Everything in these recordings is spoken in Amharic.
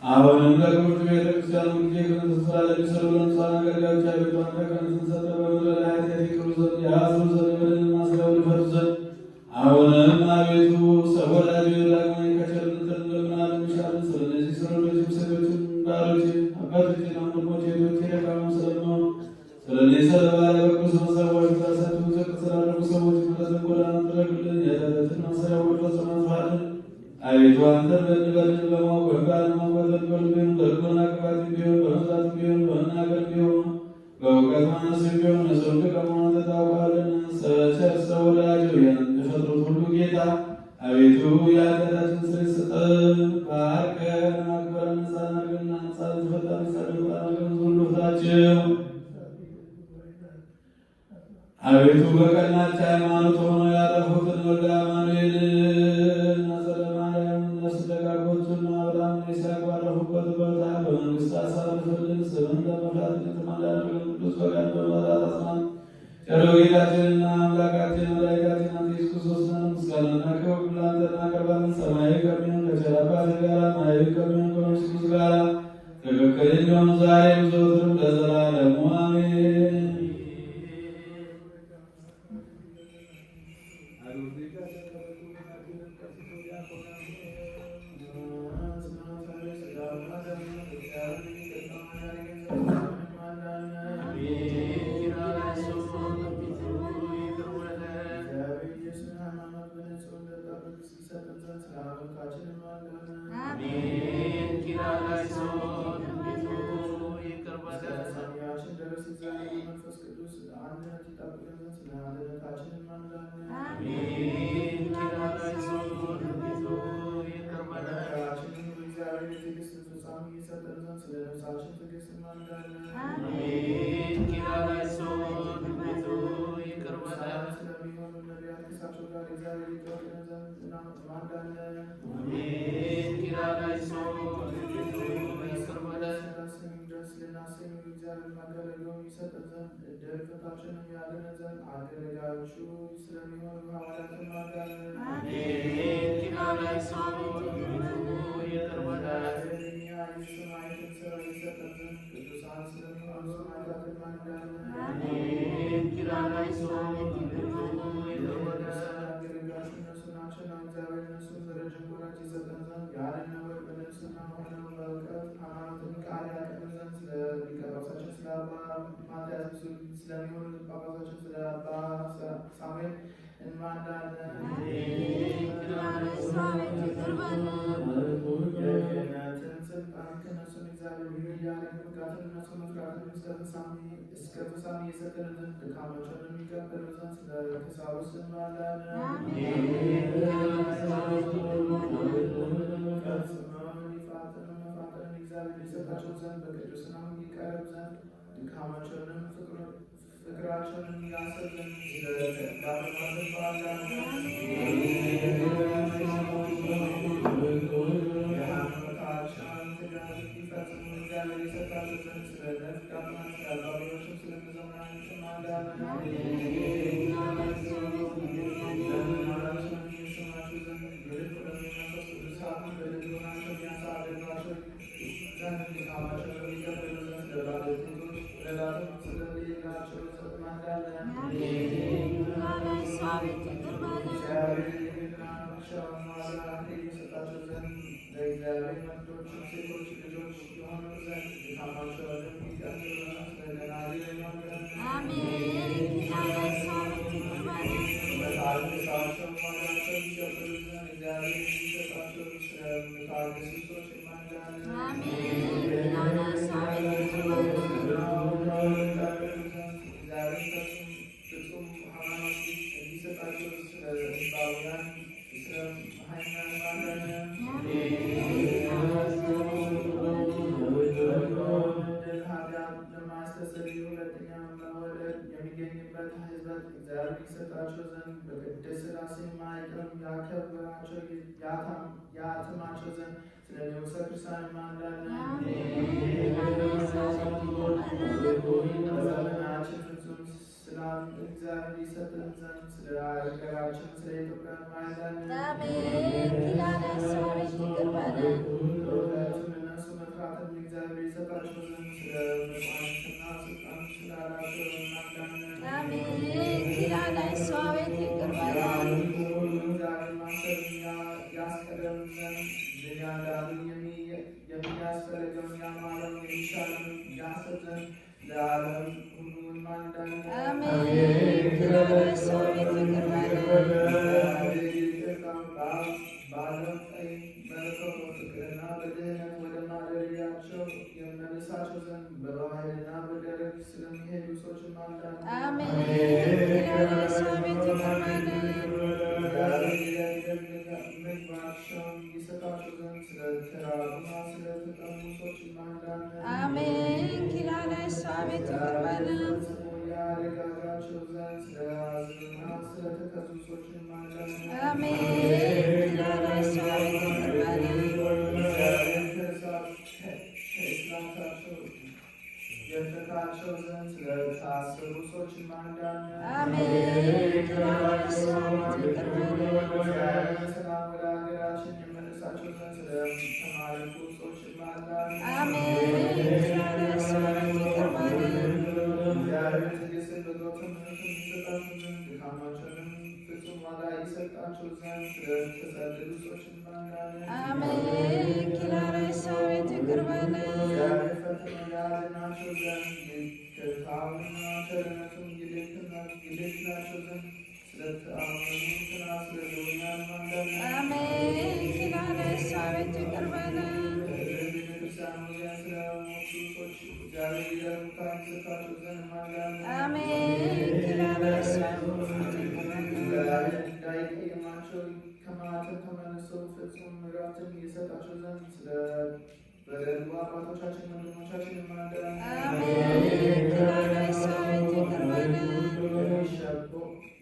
አሁንም ለቅዱስ ቤተክርስቲያን ጊዜ ከንስሳ ለሚሰሩ ለንጹሐን አገልጋዮች አቤቱ አንተ ቀንስን ሰጠ በምድረ ላይ ኃጢአት ይቅሩ ዘንድ የአስሩ ዘንድ የበደልን ማሰሪያውን ይፈቱ ዘንድ አሁንም አቤቱ ሰው ወዳጅ ዳግመኛ ከቸርነት እንለምናለን እንሻለን። ስለ እነዚህ ሰሮችም ሴቶችም ባሮች አባቶችና ወንድሞች እህቶች ደካሞች ስለሚሆኑ ስለ እነዚህ ስለ ባለ በጎ ሰዎች ራሳቸውን ዝቅ ስላደረጉ ሰዎች ምሕረትን ጎዳና ጥረግልን የኃጢአታችንን ማሰሪያ ሁሉ ፈጽመህ አጥፋልን። አቤቱ አንተን በድንበድን በማወቅ ወይም ባለማወቅ በልብ ቢሆን በልቦና ክፋት ቢሆን በመስራት ቢሆን በመናገር ቢሆን በእውቀት ማነስ ቢሆን የሰው ልጅ ከመሆኑ ታውቃለህ። ቸር ሰው ወዳጅ የፍጥረት ሁሉ ጌታ አቤቱ የኃጢአታችንን ስርየት ስጠን። ባርከን አክብረን ነፃ አድርገን ነፃ ተፈታን ጸድቅ አድርገን ሁሉ ፍታቸው። አቤቱ በቀናች ሃይማኖት ሆነው ያጠፉትን ወልደ አማኑኤልን አጸደ ማርያም ነፍስ ደጋጎቹና አብርሃም ይስሐቅ ባረፉበት ቦታ በመንግሥት አሳርፍልን። ስምን ለመፍራት የተማላደረገን ቅዱስ ፈቃድ በመራት አጽናን። ቸሩ ጌታችንና አምላካችን መድኃኒታችን አንተ ኢየሱስ ክርስቶስ ነን። ምስጋናና ክብር ለአንተ እናቀርባለን። ሰማያዊ ከሚሆን ከቸር አባትህ ጋር ማያዊ ከሚሆን ከመንፈስ ቅዱስ ጋር ትክክል እንዲሆን ዛሬም ዘወትርም ለዘላለሙ አሜን። ሰላም እግዚአብሔር ይሰጥን ዘንድ ስለ ሀገራችን ስለ ኢትዮጵያ ማይዳን አሜን። ኪዳነ ሰውነት ይቅርበለን። እነሱ መፍራትን እግዚአብሔር ይሰጣቸው ዘንድ ስለ መጽዋዕትና ስልጣን ስላላቸው እናዳን አሜን። ኪዳነ ሰውነት ይቅርበለን። እግዚአብሔር ማሰብ ያስቀደም ዘንድ እያንዳንዱ የሚያስፈልገውን ያማረው የሚሻለን ያሰጠን ለዓለም ሁሉ ማንዳን አሜን። ኪዳነ ሰውነት ይቅርበለን። በዓለም ቀይ በረከት ፍቅርና በድህነት ወደ ማደሪያቸው የመልሳቸው ዘንድ በባህልና በደረቅ ስለሚሄዱ ሰዎች ማንዳን አሜን። ኪዳነ ሰውነት ይቅርበለን። ምግባቸውን ይሰጣቸው ዘንድ ስለተራቡና ስለተጠሙ ሰዎች ማንዳን አሜን። ኪዳነ ሰውነት ይቅርበለን። ያረጋጋቸው ዘንድ ስለያዙና ስለተከዙ ሰዎች ማንዳን አሜን። ኪዳነ ሰውነት ይቅርበለን። ከእስላታቸው የፈታቸው ዘንድ ስለታሰሩ ሰዎች ማንዳን አሜን። ኪዳነ ሰውነት ይቅርበለን። ሰላም ወደ ሀገራችን የመለሳቸው ዘንድ ስለተማረኩ ሰዎች ማንዳን አሜን። ኪዳነ ሰውነት ይቅርበለን። እግዚአብሔር ትዕግስትን በጎትነትን ይሰጣቸው ዘንድ ድካማቸውንም ፍጹም ዋጋ ይሰጣቸው ዘንድ ስለተሰደዱ ሰዎች ማንዳን አሜን። ኪዳነ ሰውነት ይቅርበለን። እግዚአብሔር ፈጥኖ ያድናቸው ዘንድ ይቅርታውንና ቸርነቱን ይልክላቸው ዘንድ ስለተአመኑትና ስለ ሎያን ማንዳን አሜን። ኪዳነ ሰውነት ይቅርበለን። ቤተክርስቲያኑ ስለሞቱ ሰዎች እግዚአብሔር ይረዱታል ይሰጣቸው ዘንድ ማንዳን አሜን። ኪዳነ ሰውነት ይቅርበለን። እግዚአብሔር እንዳይቀየማቸው ከማዕተብ ተመልሰው ፍጹም ምሕረትን ይሰጣቸው ዘንድ ስለ በደሉ አባቶቻችን ወንድሞቻችን ማንዳን አሜን። ኪዳነ ሰውነት ይቅርበለን።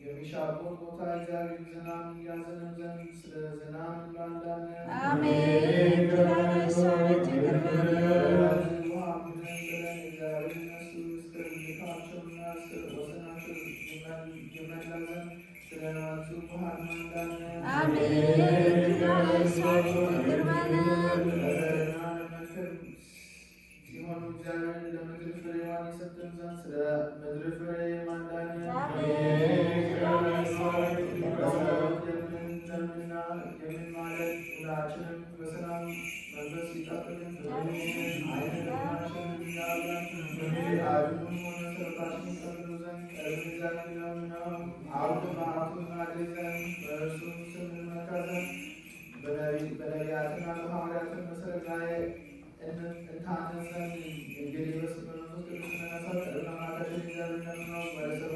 የሚሻቦ ቦታ እግዚአብሔር ዝናብ ያዘንም ዘንድ ስለ ዝናብ ማንዳን አሜን። ኪዳነ ሰውነት ይቅርበለን። ውሃ ምድርን ብለን እግዚአብሔር እነሱ እስከ ልካቸውና እስከ ወሰናቸው ይመላ ዘንድ ስለነሱ ውሃን ማንዳን አሜን። ኪዳነ ሰውነት ይቅርበለን። ሲሆኑ እግዚአብሔር ለምድር ፍሬዋን የሰጠን ዘንድ ስለ ምድር ፍሬ ማንዳን ኪዳነ ሰውነት ይቅርበለን። የምንዘምና የምንማለት ሁላችንም በሰላም መንፈስ ይጠብቅን አይነታችንን ያለን አድኑን ሆነ ሰርታችን ይጠብቁ ዘንድ እግዚአብሔር ነው አውድ ማቱን አድርግ ዘንድ በእርሱም ስም እንመካ ዘንድ በነቢያትና በሐዋርያትን መሰረት ላይ እንታነጽ ዘንድ እንግዲህ በስመ መንፈስ ቅዱስ መነሳት ቀድመ ማታችን እግዚአብሔር ነው ወደ ሰው